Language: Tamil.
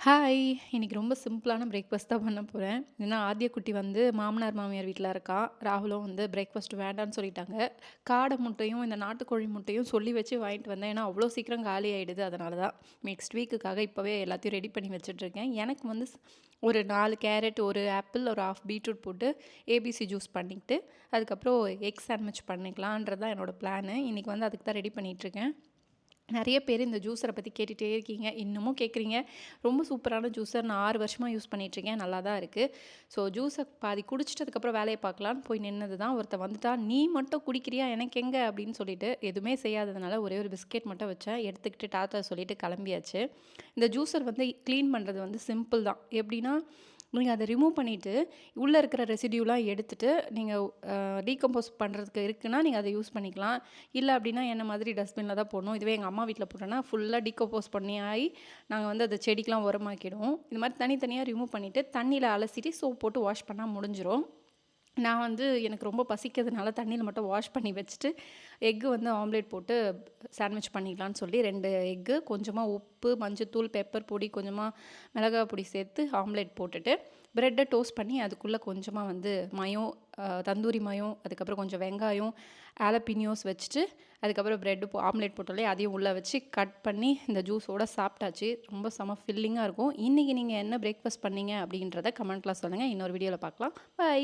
ஹாய்! இன்னைக்கு ரொம்ப சிம்பிளான பிரேக்ஃபாஸ்ட் தான் பண்ண போறேன். ஏன்னா ஆத்யகுட்டி வந்து மாமனார், மாமியார் வீட்ல இருக்கா. ராகுலும் வந்து பிரேக்ஃபாஸ்ட் வேண்டான்னு சொல்லிட்டாங்க. காடை முட்டையும், இந்த நாட்டுக்கோழி முட்டையும் சொல்லி வச்சு வாங்கிட்டு வந்தேன். ஏன்னா அவ்வளோ சீக்கிரம் காலி ஆயிடுது. அதனால தான் நெக்ஸ்ட் வீக்குக்காக இப்போவே எல்லாத்தையும் ரெடி பண்ணி வச்சுட்ருக்கேன். எனக்கு வந்து ஒரு 4 கேரட், 1 ஆப்பிள், ஒரு 1/2 பீட்ரூட் போட்டு ஏபிசி ஜூஸ் பண்ணிக்கிட்டு, அதுக்கப்புறம் எக் சாண்ட்விச் பண்ணிக்கலான்றது தான் என்னோட பிளானு. இன்னைக்கு வந்து அதுக்கு தான் ரெடி பண்ணிகிட்ருக்கேன். நிறைய பேர் இந்த ஜூஸரை பற்றி கேட்டுகிட்டே இருக்கீங்க, இன்னமும் கேட்குறீங்க. ரொம்ப சூப்பரான ஜூஸர், நான் 6 வருஷமாக யூஸ் பண்ணிகிட்ருக்கேன், நல்லா தான் இருக்குது. ஸோ ஜூஸை பாதி குடிச்சிட்டு அதுக்கப்புறம் வேலையை பார்க்கலான்னு போய் நின்னது தான். ஒருத்தன் வந்துட்டா, நீ மட்டும் குடிக்கிறியா எனக்கு எங்கே அப்படின்னு சொல்லிட்டு எதுவுமே செய்யாததுனால ஒரே ஒரு பிஸ்கெட் மட்டும் வச்சேன், எடுத்துக்கிட்டு டாட்டா சொல்லிட்டு கிளம்பியாச்சு. இந்த ஜூஸர் வந்து க்ளீன் பண்ணுறது வந்து சிம்பிள் தான். எப்படின்னா, நீங்கள் அதை ரிமூவ் பண்ணிவிட்டு உள்ளே இருக்கிற ரெசிடியூலாம் எடுத்துகிட்டு நீங்கள் டீகம்போஸ் பண்ணுறதுக்கு இருக்குன்னா நீங்கள் அதை யூஸ் பண்ணிக்கலாம். இல்லை அப்படின்னா என்ன மாதிரி டஸ்ட்பினில் தான் போடணும். இதுவே எங்கள் அம்மா வீட்டில் போட்டோன்னா ஃபுல்லாக டீகம்போஸ் பண்ணி ஆகி நாங்கள் வந்து அதை செடிக்கெலாம் உரமாக்கிடுவோம். இது மாதிரி தனித்தனியாக ரிமூவ் பண்ணிவிட்டு தண்ணியில் அலசிட்டு சோப் போட்டு வாஷ் பண்ணால் முடிஞ்சிடும். நான் வந்து எனக்கு ரொம்ப பசிக்கிறதுனால தண்ணியில் மட்டும் வாஷ் பண்ணி வச்சுட்டு எக்கு வந்து ஆம்லேட் போட்டு சாண்ட்விச் பண்ணிக்கலான்னு சொல்லி 2 எக்கு, கொஞ்சமாக உப்பு, மஞ்சத்தூள், பெப்பர் பொடி, கொஞ்சமாக மிளகாய் பொடி சேர்த்து ஆம்லேட் போட்டுட்டு ப்ரெட்டை டோஸ்ட் பண்ணி அதுக்குள்ளே கொஞ்சமாக வந்து மயம், தந்தூரி மயம், அதுக்கப்புறம் கொஞ்சம் வெங்காயம், ஆலப்பினியோஸ் வச்சுட்டு அதுக்கப்புறம் ப்ரெட்டு ஆம்லேட் போட்டாலே அதையும் உள்ளே வச்சு கட் பண்ணி இந்த ஜூஸோடு சாப்பிட்டாச்சு. ரொம்ப செம ஃபில்லிங்காக இருக்கும். இன்றைக்கி நீங்கள் என்ன பிரேக்ஃபாஸ்ட் பண்ணீங்க அப்படின்றத கமெண்ட்டில் சொல்லுங்கள். இன்னொரு வீடியோவில் பார்க்கலாம். பை.